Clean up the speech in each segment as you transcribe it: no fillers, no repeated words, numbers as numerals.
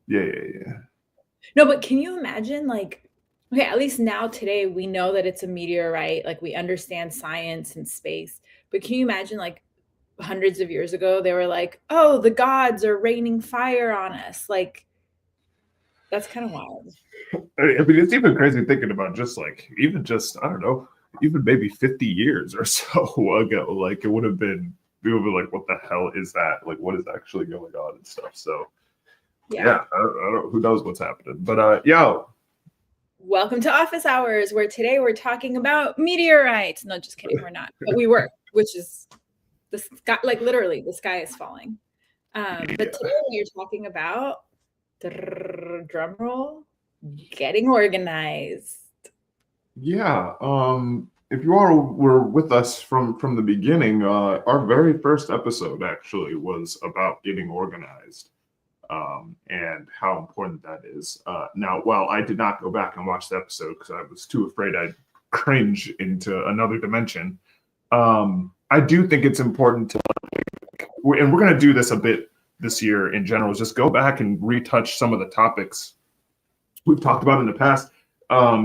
Yeah. No, but can you imagine, like, okay, at least now today we know that it's a meteorite, like we understand science and space. But can you imagine, like, hundreds of years ago they were like, "Oh, the gods are raining fire on us." Like, that's kind of wild. I mean, it's even crazy thinking about I don't know, even maybe 50 years or so ago. Like it would have been, we would be like, what the hell is that? Like, what is actually going on and stuff. So Yeah. yeah, I don't, who knows what's happening. But yeah, Welcome to Office Hours, where today we're talking about meteorites. No, just kidding, we're not. But we were, which is the sky, like literally the sky is falling. But today we are talking about, drum roll, getting organized. yeah. If you all were with us from the beginning, our very first episode actually was about getting organized. And how important that is. Now, while I did not go back and watch the episode because I was too afraid I'd cringe into another dimension, I do think it's important to, and we're going to do this a bit this year in general, is just go back and retouch some of the topics we've talked about in the past.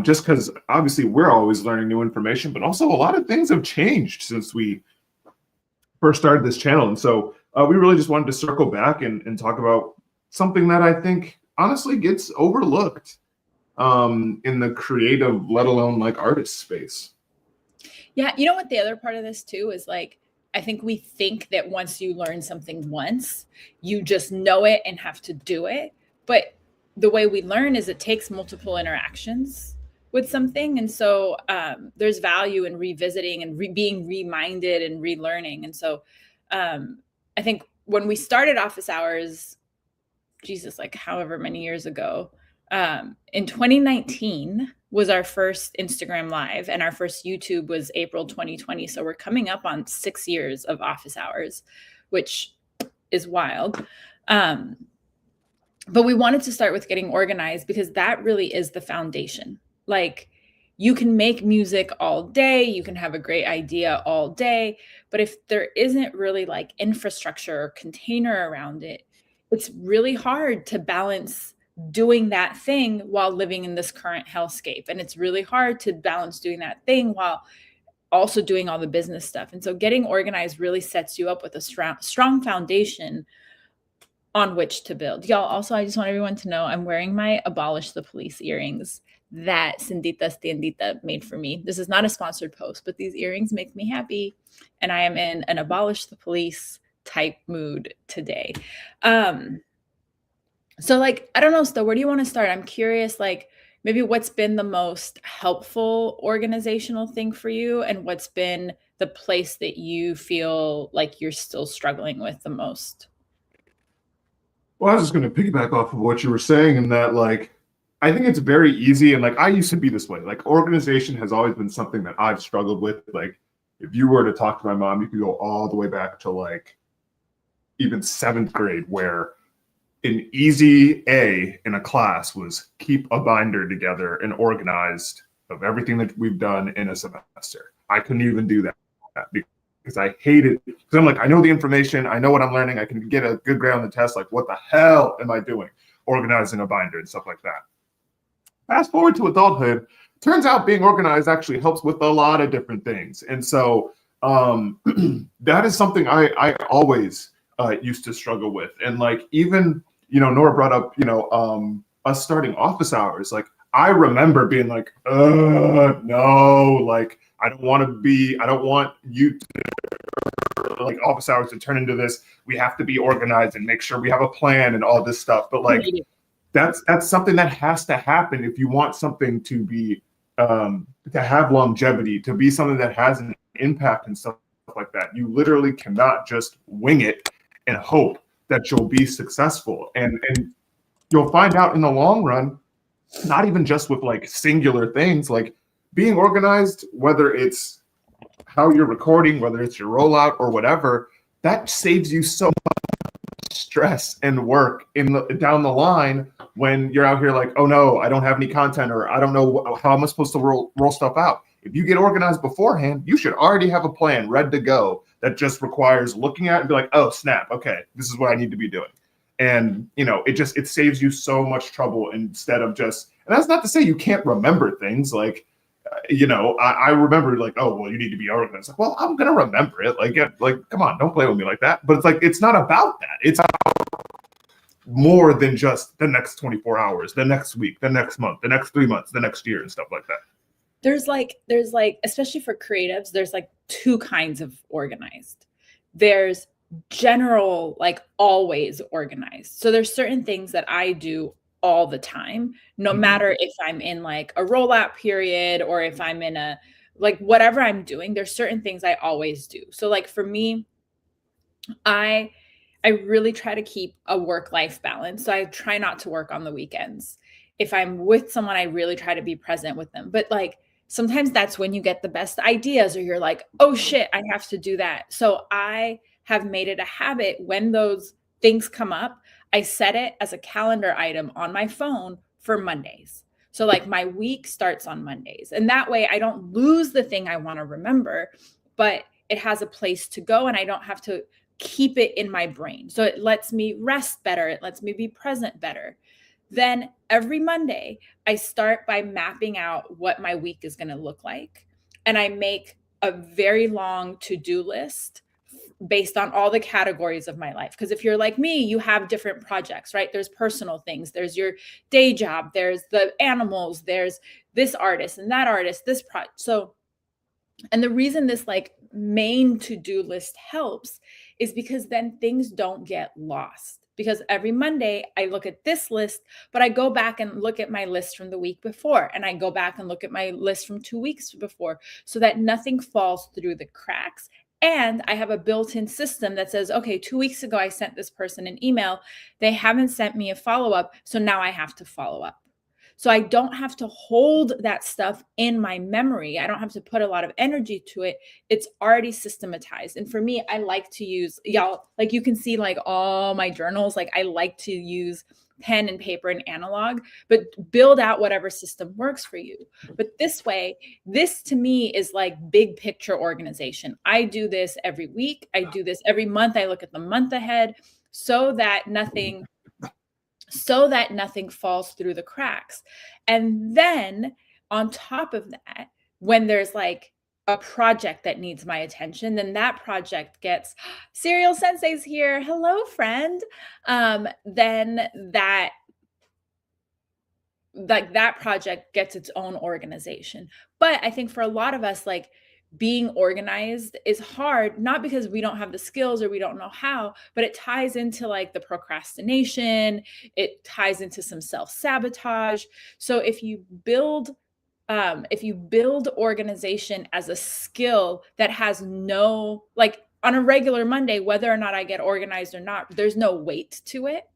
Just because obviously we're always learning new information, but also a lot of things have changed since we first started this channel. And so we really just wanted to circle back and talk about something that I think honestly gets overlooked in the creative, let alone like artist space. Yeah, you know what the other part of this too is, like, I think we think that once you learn something once, you just know it and have to do it. But the way we learn is it takes multiple interactions with something. And so there's value in revisiting and being reminded and relearning. And so I think when we started Office Hours, Jesus, like however many years ago, in 2019 was our first Instagram Live, and our first YouTube was April 2020. So we're coming up on 6 years of Office Hours, which is wild. But we wanted to start with getting organized because that really is the foundation. Like, you can make music all day, you can have a great idea all day, but if there isn't really like infrastructure or container around it, it's really hard to balance doing that thing while living in this current hellscape. And it's really hard to balance doing that thing while also doing all the business stuff. And so getting organized really sets you up with a strong foundation on which to build. Y'all, also, I just want everyone to know I'm wearing my Abolish the Police earrings that Cindita Stiendita made for me. This is not a sponsored post, but these earrings make me happy. And I am in an Abolish the Police type mood today. So, like, I don't know, Sto, where do you want to start? I'm curious, like, maybe what's been the most helpful organizational thing for you, and what's been the place that you feel like you're still struggling with the most? Well, I was just going to piggyback off of what you were saying, and that like I think it's very easy, and like I used to be this way. Like organization has always been something that I've struggled with. Like if you were to talk to my mom, you could go all the way back to like even seventh grade, where an easy A in a class was keep a binder together and organized of everything that we've done in a semester. I couldn't even do that because I hated it. Because I'm like, I know the information, I know what I'm learning, I can get a good grade on the test. Like, what the hell am I doing? Organizing a binder and stuff like that. Fast forward to adulthood, turns out being organized actually helps with a lot of different things. And so that is something I always used to struggle with. And like even, Nora brought up, us starting office hours. Like I remember being like, no, like I don't want you to like office hours to turn into this. We have to be organized and make sure we have a plan and all this stuff. But like that's something that has to happen if you want something to be to have longevity, to be something that has an impact and stuff like that. You literally cannot just wing it and hope that you'll be successful. And you'll find out in the long run, not even just with like singular things, like being organized, whether it's how you're recording, whether it's your rollout or whatever, that saves you so much stress and work down the line when you're out here like, oh no, I don't have any content, or I don't know how am I supposed to roll stuff out. If you get organized beforehand, you should already have a plan ready to go that just requires looking at and be like, oh snap, okay, this is what I need to be doing. And, it saves you so much trouble instead of just, and that's not to say you can't remember things. Like, I remember like, oh, well, you need to be organized. Like, well, I'm going to remember it. Like, come on, don't play with me like that. But it's like, it's not about that. It's more than just the next 24 hours, the next week, the next month, the next 3 months, the next year and stuff like that. There's like, especially for creatives, there's like two kinds of organized. There's general, like always organized. So there's certain things that I do all the time, no matter if I'm in like a rollout period or if I'm in a, like whatever I'm doing, there's certain things I always do. So like for me, I really try to keep a work-life balance. So I try not to work on the weekends. If I'm with someone, I really try to be present with them. But like sometimes that's when you get the best ideas, or you're like, oh shit, I have to do that. So I have made it a habit when those things come up, I set it as a calendar item on my phone for Mondays. So like my week starts on Mondays. And that way I don't lose the thing I want to remember, but it has a place to go and I don't have to keep it in my brain. So it lets me rest better. It lets me be present better. Then every Monday, I start by mapping out what my week is going to look like. And I make a very long to-do list based on all the categories of my life. Because if you're like me, you have different projects, right? There's personal things, there's your day job, there's the animals, there's this artist and that artist, this project. So, and the reason this like main to-do list helps is because then things don't get lost. Because every Monday I look at this list, but I go back and look at my list from the week before, and I go back and look at my list from 2 weeks before, so that nothing falls through the cracks. And I have a built-in system that says, okay, 2 weeks ago I sent this person an email. They haven't sent me a follow-up, so now I have to follow up. So I don't have to hold that stuff in my memory. I don't have to put a lot of energy to it. It's already systematized. And for me, I like to use, y'all, like you can see like all my journals, like I like to use pen and paper and analog, but build out whatever system works for you. But this way, this to me is like big picture organization. I do this every week. I do this every month. I look at the month ahead so that nothing falls through the cracks. And then on top of that, when there's like a project that needs my attention, then that project gets Serial Sensei's here. Hello, friend. Then that project gets its own organization. But I think for a lot of us, like being organized is hard, not because we don't have the skills or we don't know how, but it ties into like the procrastination. It ties into some self-sabotage. So if you build organization as a skill that has no, like on a regular Monday, whether or not I get organized or not, there's no weight to it.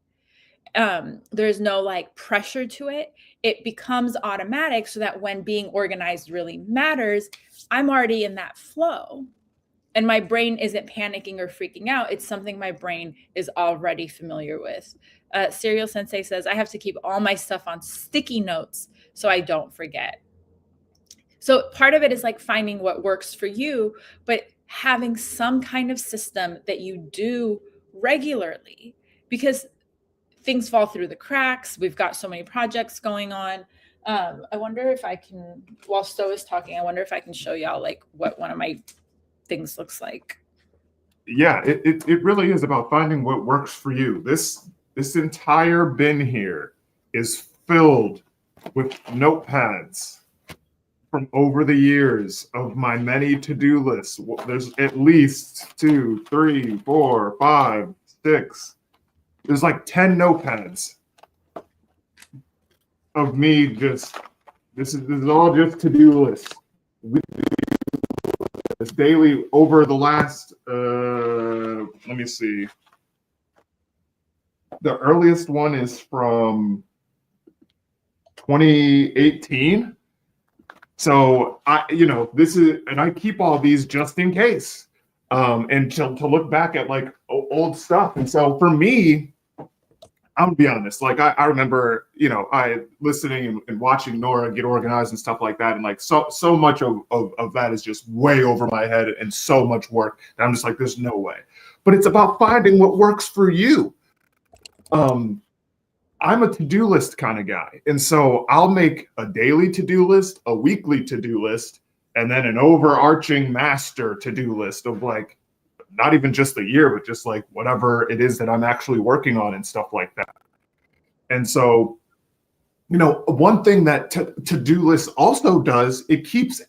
There's no like pressure to it. It becomes automatic so that when being organized really matters, I'm already in that flow and my brain isn't panicking or freaking out. It's something my brain is already familiar with. Serial Sensei says, I have to keep all my stuff on sticky notes so I don't forget. So part of it is like finding what works for you, but having some kind of system that you do regularly, because things fall through the cracks. We've got so many projects going on. I wonder if I can, while Sto is talking, I wonder if I can show y'all like what one of my things looks like. Yeah, it really is about finding what works for you. This entire bin here is filled with notepads from over the years of my many to-do lists. There's at least 2, 3, 4, 5, 6. There's like 10 notepads of me just, this is all just to-do lists. It's daily over the last, let me see. The earliest one is from 2018. So this is, and I keep all these just in case, and to look back at like old stuff. And so for me, I'm gonna be honest, like I remember, I listening and watching Nora get organized and stuff like that. And like, so much of that is just way over my head and so much work that I'm just like, there's no way. But it's about finding what works for you. I'm a to-do list kind of guy. And so I'll make a daily to-do list, a weekly to-do list, and then an overarching master to-do list of like, not even just the year, but just like whatever it is that I'm actually working on and stuff like that. And so, one thing that to-do list also does, it keeps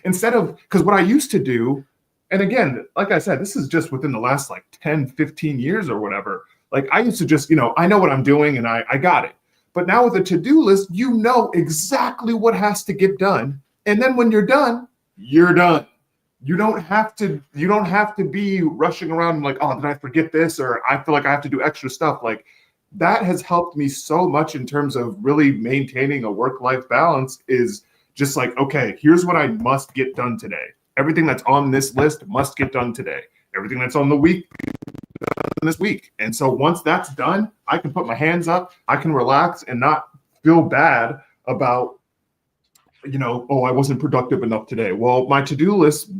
instead of, because what I used to do, and again, like I said, this is just within the last like 10, 15 years or whatever. Like I used to just, I know what I'm doing and I got it. But now with a to-do list, you know exactly what has to get done. And then when you're done, you're done. You don't have to be rushing around like, oh, did I forget this? Or I feel like I have to do extra stuff. Like that has helped me so much in terms of really maintaining a work-life balance, is just like, okay, here's what I must get done today. Everything that's on this list must get done today. Everything that's on the week this week. And so once that's done, I can put my hands up, I can relax and not feel bad about, oh, I wasn't productive enough today. Well, my to-do list,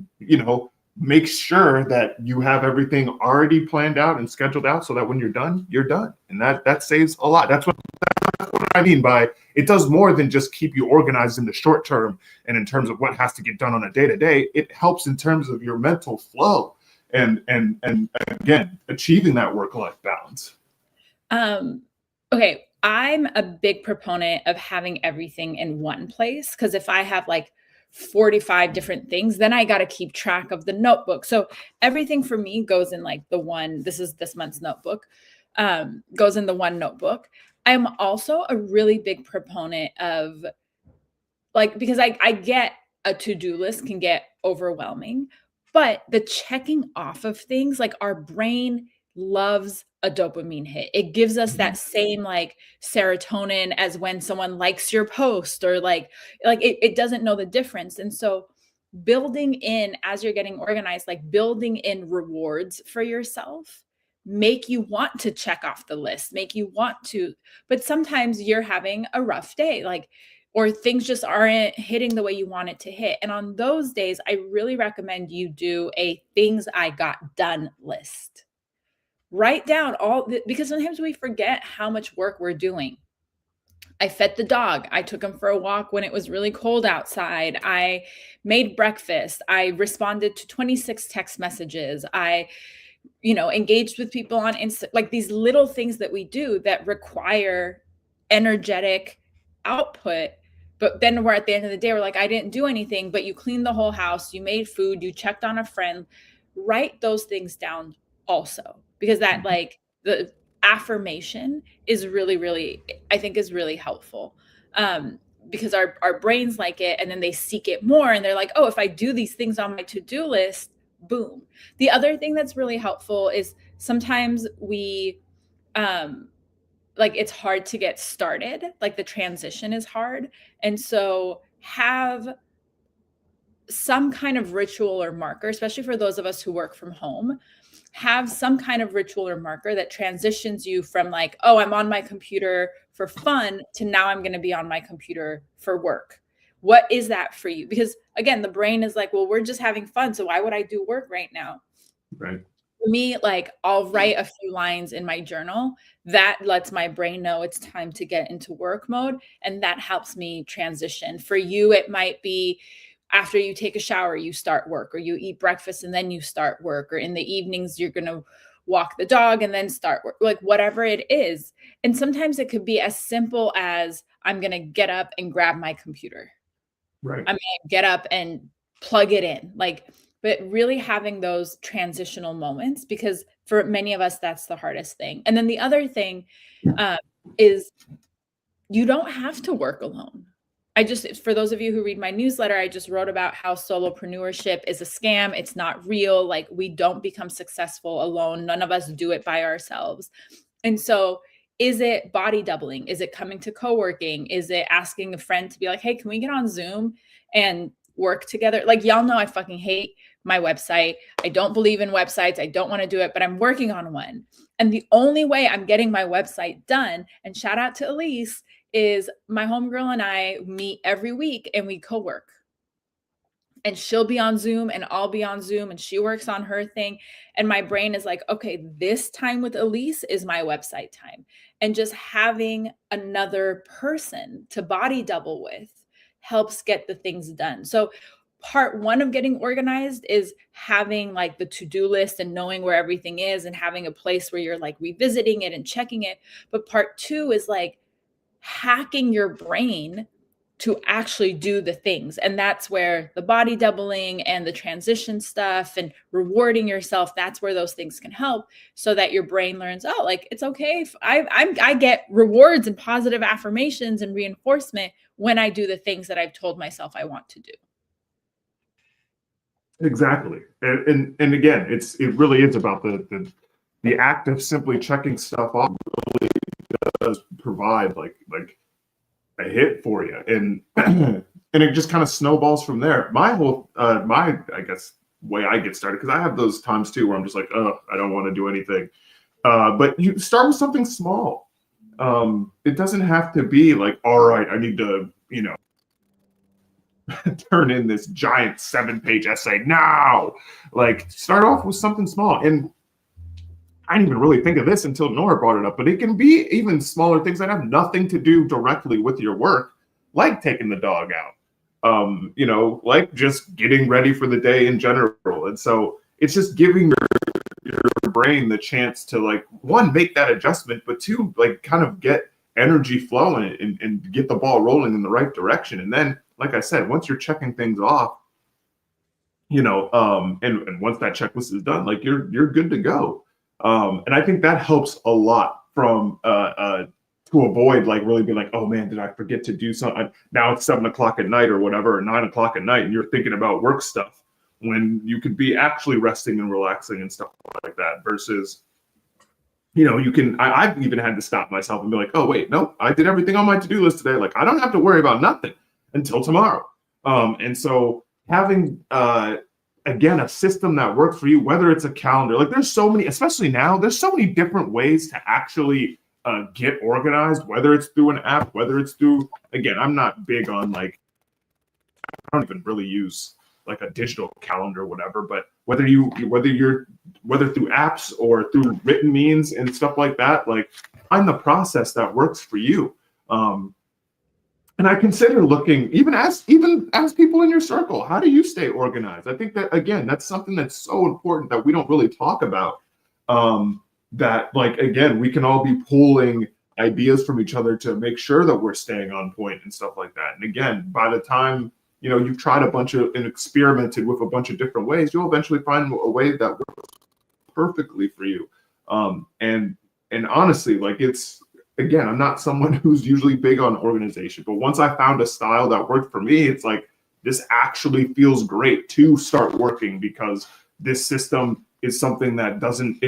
make sure that you have everything already planned out and scheduled out so that when you're done, you're done. And that saves a lot. That's what I mean by it does more than just keep you organized in the short term and in terms of what has to get done on a day-to-day. It helps in terms of your mental flow and again, achieving that work-life balance. Okay. I'm a big proponent of having everything in one place, because if I have like 45 different things, then I got to keep track of the notebook. So everything for me goes in like this is this month's notebook, goes in the one notebook. I'm also a really big proponent of like, because I get a to-do list can get overwhelming, but the checking off of things, like our brain loves a dopamine hit. It gives us that same like serotonin as when someone likes your post, or like it doesn't know the difference. And so building in, as you're getting organized, like building in rewards for yourself make you want to check off the list, make you want to, but sometimes you're having a rough day, like, or things just aren't hitting the way you want it to hit. And on those days, I really recommend you do a things I got done list. Write down because sometimes we forget how much work we're doing. I fed the dog. I took him for a walk when it was really cold outside. I made breakfast. I responded to 26 text messages. I engaged with people on Insta, like these little things that we do that require energetic output. But then we're at the end of the day, we're like, I didn't do anything, but you cleaned the whole house, you made food, you checked on a friend. Write those things down also, because that like the affirmation is really, really, I think is really helpful. Because our brains like it, and then they seek it more, and they're like, oh, if I do these things on my to-do list, boom. The other thing that's really helpful is sometimes we like it's hard to get started, like the transition is hard. And so have some kind of ritual or marker, especially for those of us who work from home, have some kind of ritual or marker that transitions you from like, oh, I'm on my computer for fun to now I'm going to be on my computer for work. What is that for you? Because again, the brain is like, well, we're just having fun, so why would I do work right now? Right. For me, like I'll write a few lines in my journal that lets my brain know it's time to get into work mode, and that helps me transition. For you, it might be after you take a shower, you start work, or you eat breakfast and then you start work, or in the evenings, you're going to walk the dog and then start work, like whatever it is. And sometimes it could be as simple as I'm going to get up and grab my computer. Right. I'm going to get up and plug it in. Like, but really having those transitional moments, because for many of us, that's the hardest thing. And then the other thing is you don't have to work alone. For those of you who read my newsletter, I just wrote about how solopreneurship is a scam. It's not real. Like we don't become successful alone. None of us do it by ourselves. And so is it body doubling? Is it coming to co-working? Is it asking a friend to be like, hey, can we get on Zoom and work together? Like, y'all know I fucking hate my website. I don't believe in websites. I don't want to do it, but I'm working on one. And the only way I'm getting my website done, and shout out to Elise, is my homegirl and I meet every week and we co-work. and she'll be on Zoom and I'll be on Zoom and she works on her thing. And my brain is like, okay, this time with Elise is my website time. And just having another person to body double with helps get the things done. So part one of getting organized is having like the to-do list and knowing where everything is and having a place where you're like revisiting it and checking it. But part two is like hacking your brain to actually do the things. And that's where the body doubling and the transition stuff and rewarding yourself, that's where those things can help, so that your brain learns, oh, like it's okay if I get rewards and positive affirmations and reinforcement when I do the things that I've told myself I want to do. Exactly. And again, it really is about the act of simply checking stuff off really does provide like a hit for you. And and it just kind of snowballs from there. My whole my I guess way I get started, because I have those times too where I'm just like, oh, I don't want to do anything. But you start with something small. It doesn't have to be like, all right, I need to, turn in this giant 7-page essay now. Like, start off with something small. And I didn't even really think of this until Nora brought it up, but it can be even smaller things that have nothing to do directly with your work, like taking the dog out, like just getting ready for the day in general. And so it's just giving your brain the chance to, like, one, make that adjustment, but two, like, kind of get energy flowing and get the ball rolling in the right direction. And then, like I said, once you're checking things off, and once that checklist is done, like, you're good to go. And I think that helps a lot from to avoid like really being like, oh man, did I forget to do something? Now it's 7 o'clock at night or whatever, or 9 o'clock at night, and you're thinking about work stuff when you could be actually resting and relaxing and stuff like that. Versus, I've even had to stop myself and be like, oh wait, no, I did everything on my to-do list today. Like, I don't have to worry about nothing until tomorrow. And so having again, a system that works for you, whether it's a calendar, like there's so many, especially now, there's so many different ways to actually get organized, whether it's through an app, whether it's through, again, I'm not big on like, I don't even really use like a digital calendar or whatever, but whether through apps or through written means and stuff like that, like find the process that works for you. And I consider looking, even as people in your circle, how do you stay organized? I think that, again, that's something that's so important that we don't really talk about. That, like, again, we can all be pulling ideas from each other to make sure that we're staying on point and stuff like that. And again, by the time, you've tried and experimented with a bunch of different ways, you'll eventually find a way that works perfectly for you. And honestly, like, again, I'm not someone who's usually big on organization, but once I found a style that worked for me, it's like, this actually feels great to start working, because this system is something that doesn't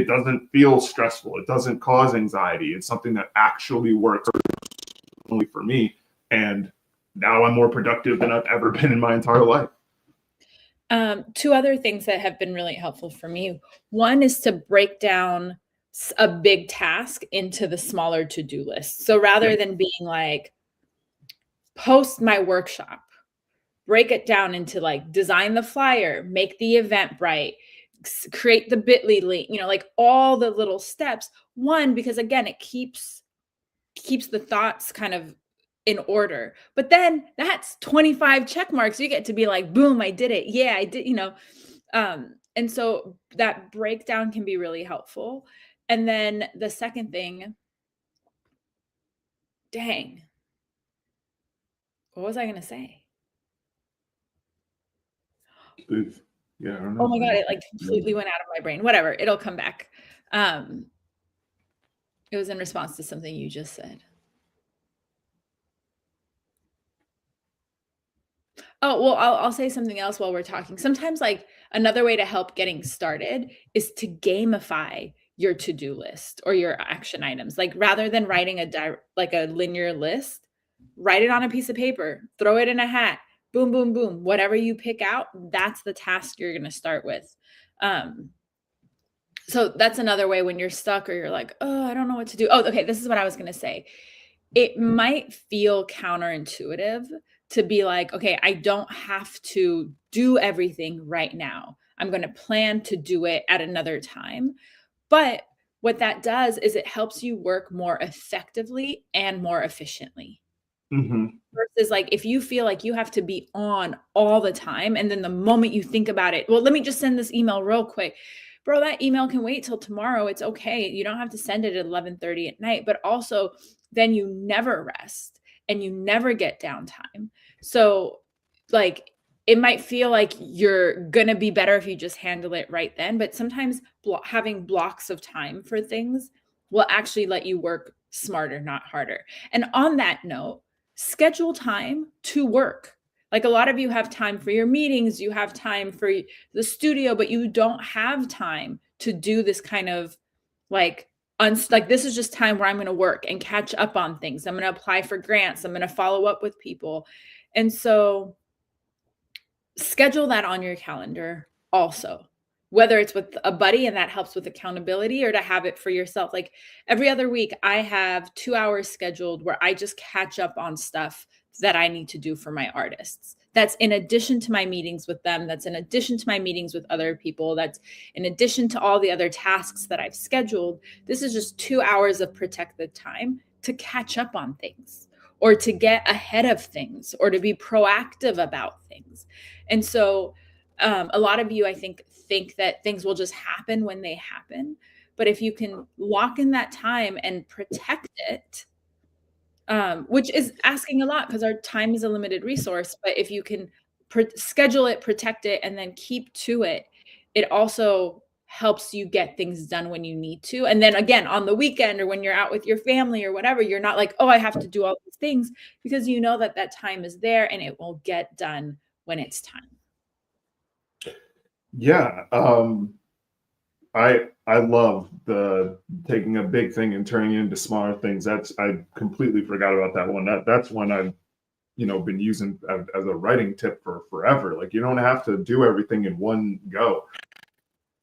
feel stressful. It doesn't cause anxiety. It's something that actually works only for me. And now I'm more productive than I've ever been in my entire life. Two other things that have been really helpful for me. One is to break down a big task into the smaller to-do list. So rather than being like, post my workshop, break it down into like, design the flyer, make the Eventbrite, create the bit.ly link, like all the little steps. One, because again, it keeps the thoughts kind of in order. But then that's 25 check marks. You get to be like, boom, I did it. Yeah, I did, and so that breakdown can be really helpful. And then the second thing, dang, what was I going to say? Yeah, I don't know. Oh my God, it like completely went out of my brain. Whatever, it'll come back. It was in response to something you just said. Oh, well, I'll say something else while we're talking. Sometimes, like, another way to help getting started is to gamify your to-do list or your action items. Like, rather than writing a linear list, write it on a piece of paper, throw it in a hat, boom, boom, boom. Whatever you pick out, that's the task you're going to start with. So that's another way when you're stuck or you're like, oh, I don't know what to do. Oh, okay, this is what I was going to say. It might feel counterintuitive to be like, okay, I don't have to do everything right now. I'm going to plan to do it at another time. But what that does is it helps you work more effectively and more efficiently. Mm-hmm. Versus like if you feel like you have to be on all the time, and then the moment you think about it, well, let me just send this email real quick. Bro, that email can wait till tomorrow. It's okay. You don't have to send it at 11:30 at night, but also then you never rest and you never get downtime. So like it might feel like you're going to be better if you just handle it right then, but sometimes having blocks of time for things will actually let you work smarter, not harder. And on that note, schedule time to work. Like a lot of you have time for your meetings, you have time for the studio, but you don't have time to do this kind of like like this is just time where I'm going to work and catch up on things. I'm going to apply for grants, I'm going to follow up with people. And so schedule that on your calendar also, whether it's with a buddy and that helps with accountability, or to have it for yourself. Like every other week, I have 2 hours scheduled where I just catch up on stuff that I need to do for my artists. That's in addition to my meetings with them. That's in addition to my meetings with other people. That's in addition to all the other tasks that I've scheduled. This is just 2 hours of protected time to catch up on things, or to get ahead of things, or to be proactive about things. And so a lot of you, I think that things will just happen when they happen. But if you can lock in that time and protect it, which is asking a lot because our time is a limited resource, but if you can schedule it, protect it, and then keep to it, it also helps you get things done when you need to. And then again, on the weekend or when you're out with your family or whatever, you're not like, oh, I have to do all these things, because you know that that time is there and it will get done when it's time. Yeah. I love the taking a big thing and turning it into smaller things. I completely forgot about that one. That's one I've been using as a writing tip for forever. Like you don't have to do everything in one go.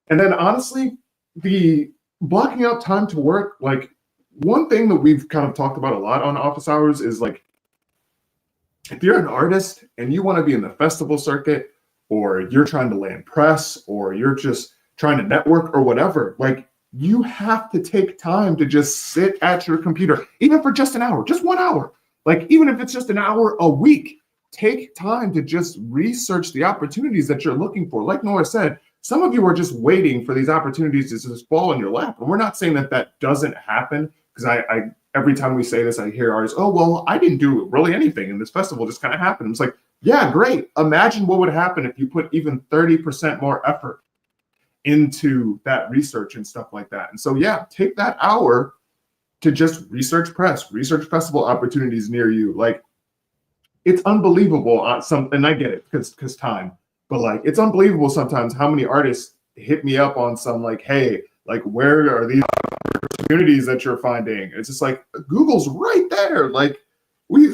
And then honestly, the blocking out time to work, like one thing that we've kind of talked about a lot on office hours is like if you're an artist and you want to be in the festival circuit, or you're trying to land press, or you're just trying to network or whatever, like you have to take time to just sit at your computer, even for just an hour, just 1 hour. Like even if it's just an hour a week, take time to just research the opportunities that you're looking for. Like Nora said, some of you are just waiting for these opportunities to just fall in your lap. And we're not saying that that doesn't happen, because I every time we say this, I hear artists, oh, well, I didn't do really anything, and this festival just kind of happened. It's like, yeah, great. Imagine what would happen if you put even 30% more effort into that research and stuff like that. And so, yeah, take that hour to just research press, research festival opportunities near you. Like, it's unbelievable. And I get it because time, but like, it's unbelievable sometimes how many artists hit me up on some like, hey, like, where are these opportunities that you're finding? It's just like, Google's right there. Like, we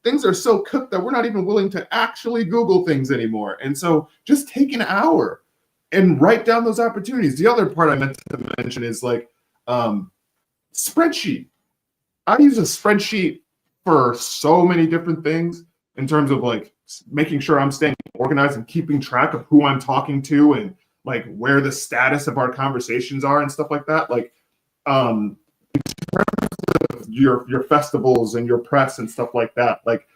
things are so cooked that we're not even willing to actually Google things anymore. And so just take an hour and write down those opportunities. The other part I meant to mention is like spreadsheet. I use a spreadsheet for so many different things in terms of like making sure I'm staying organized and keeping track of who I'm talking to and like where the status of our conversations are and stuff like that. Like your festivals and your press and stuff like that, like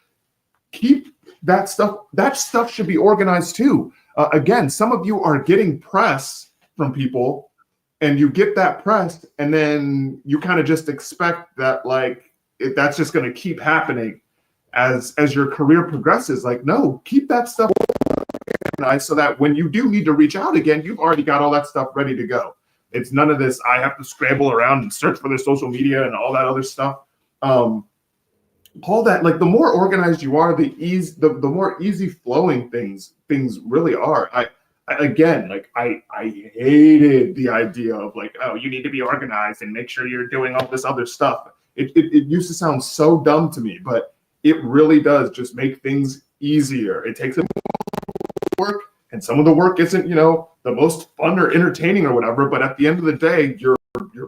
keep that stuff should be organized too. Again, some of you are getting press from people and you get that press and then you kind of just expect that like that's just going to keep happening as your career progresses. Like, no, keep that stuff organized so that when you do need to reach out again, you've already got all that stuff ready to go. It's none of this, I have to scramble around and search for their social media and all that other stuff. All that, like the more organized you are, the more easy flowing things really are. I hated the idea of like, oh, you need to be organized and make sure you're doing all this other stuff. It used to sound so dumb to me, but it really does just make things easier. It takes a work, and some of the work isn't, the most fun or entertaining or whatever, but at the end of the day, your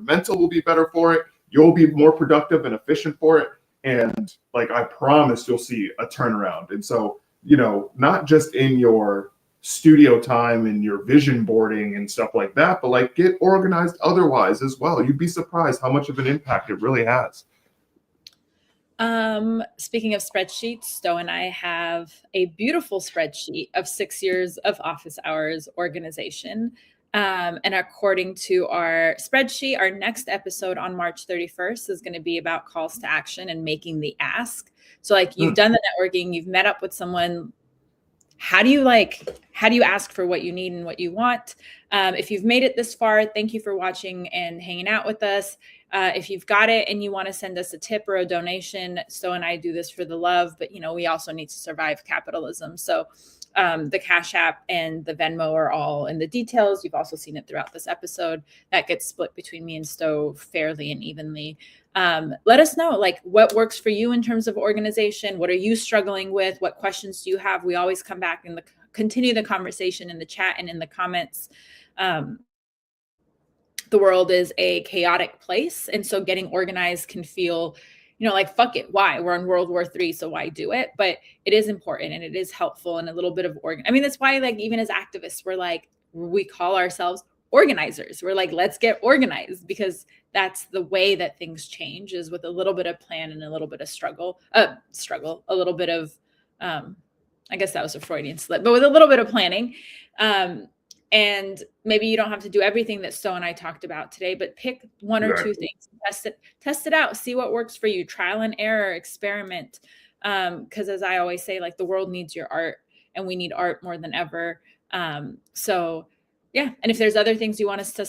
mental will be better for it. You'll be more productive and efficient for it. And like, I promise you'll see a turnaround. And so, you know, not just in your studio time and your vision boarding and stuff like that, but like get organized otherwise as well. You'd be surprised how much of an impact it really has. Speaking of spreadsheets, Sto and I have a beautiful spreadsheet of 6 years of office hours organization. And according to our spreadsheet, our next episode on March 31st is going to be about calls to action and making the ask. So like you've done the networking, you've met up with someone. How do you ask for what you need and what you want? If you've made it this far, thank you for watching and hanging out with us. If you've got it and you want to send us a tip or a donation, Sto and I do this for the love, but you know, we also need to survive capitalism. So the Cash App and the Venmo are all in the details. You've also seen it throughout this episode. That gets split between me and Sto fairly and evenly. Let us know like what works for you in terms of organization. What are you struggling with? What questions do you have? We always come back and continue the conversation in the chat and in the comments. The world is a chaotic place. And so getting organized can feel, you know, like, fuck it. Why? We're in World War III, so why do it? But it is important and it is helpful and a little bit of I mean, that's why like even as activists, we call ourselves organizers. We're like, let's get organized, because that's the way that things change, is with a little bit of plan and a little bit of a little bit of, I guess that was a Freudian slip, but with a little bit of planning. And maybe you don't have to do everything that Sto and I talked about today, but pick one or two things, test it out, see what works for you, trial and error, experiment. Because as I always say, like the world needs your art and we need art more than ever. So yeah. And if there's other things you want us to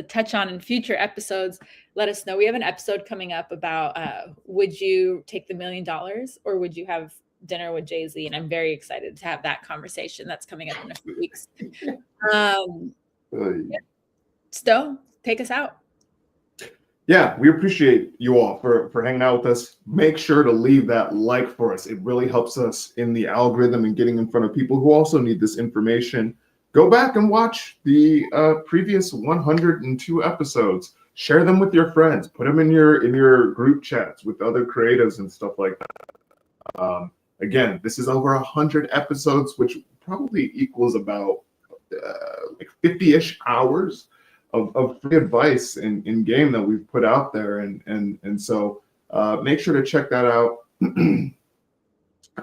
touch on in future episodes, let us know. We have an episode coming up about, would you take the $1 million or would you have dinner with Jay-Z? And I'm very excited to have that conversation. That's coming up in a few weeks. Sto, take us out. Yeah, we appreciate you all for hanging out with us. Make sure to leave that like for us. It really helps us in the algorithm and getting in front of people who also need this information. Go back and watch the previous 102 episodes. Share them with your friends. Put them in your group chats with other creatives and stuff like that. Again, this is over 100 episodes, which probably equals about like 50-ish hours of free advice in game that we've put out there. And so make sure to check that out.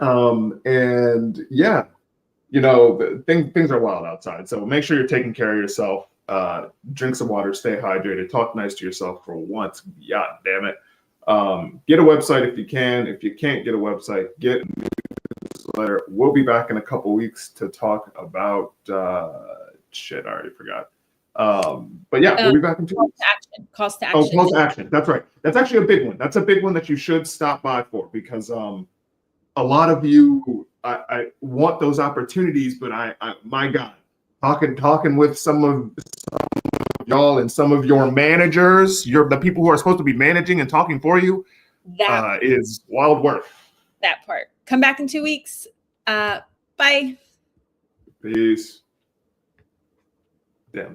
And yeah, you know, things are wild outside. So make sure you're taking care of yourself. Drink some water, stay hydrated, talk nice to yourself for once. God damn it. Get a website if you can. If you can't get a website, get a newsletter. We'll be back in a couple weeks to talk about shit. I already forgot. But yeah, we'll be back in 2 weeks. Calls to action. Oh, calls to action. That's right. That's actually a big one. That's a big one that you should stop by for, because a lot of you, I want those opportunities, but I my God, talking with some of y'all and some of your managers, the people who are supposed to be managing and talking for you, that is wild work. That part. Come back in 2 weeks. Bye. Peace. Damn.